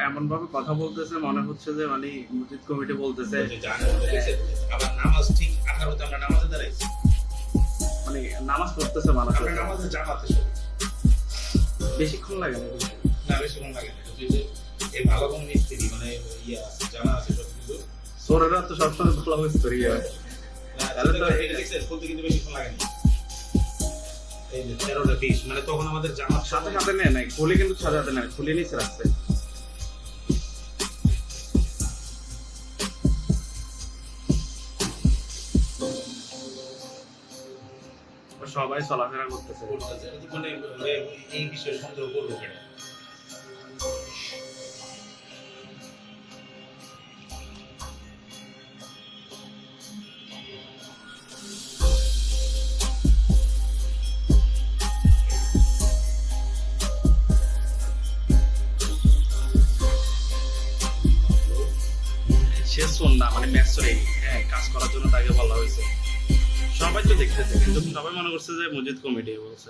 এমন ভাবে কথা বলতেছে মনে হচ্ছে যে মানে মসজিদ কমিটি বলতেছে আবার নামাজ ঠিক 18 তে আমরা নামাজে দাঁড়াইছি, মানে নামাজ পড়তেছে মানুষ আমরা নামাজে জামাতে সব বেশিক্ষণ লাগে না না, বেশিক্ষণ লাগে না। যে এই ভালো কোন মিস্ত্রি মানে ইয়া জানা আছে সব কিছু, সোরেরা তো সবসময় ভালো মিস্ত্রি হয়। তাহলে তো এটা দেখছেন খুলতে কিন্তু বেশিক্ষণ লাগে না। এই যে 13টা 20 মানে তখন আমাদের জামাত সাথে সাথে নেয় নাই, খুলে কিন্তু সাজাতে নেয়, খুলে নিচে রাখছে। সবাই চলাফেরা করতেছে। করতেছে, মানে এই বিষয়ে সন্দেহ করবো কেন? সে সুন্নাহ মানে ম্যাচরে হ্যাঁ কাজ করার জন্য তাকে বলা হয়েছে। সবাই তো দেখতেছে কিন্তু সবাই মনে করছে যে মসজিদ কমিটি বলছে।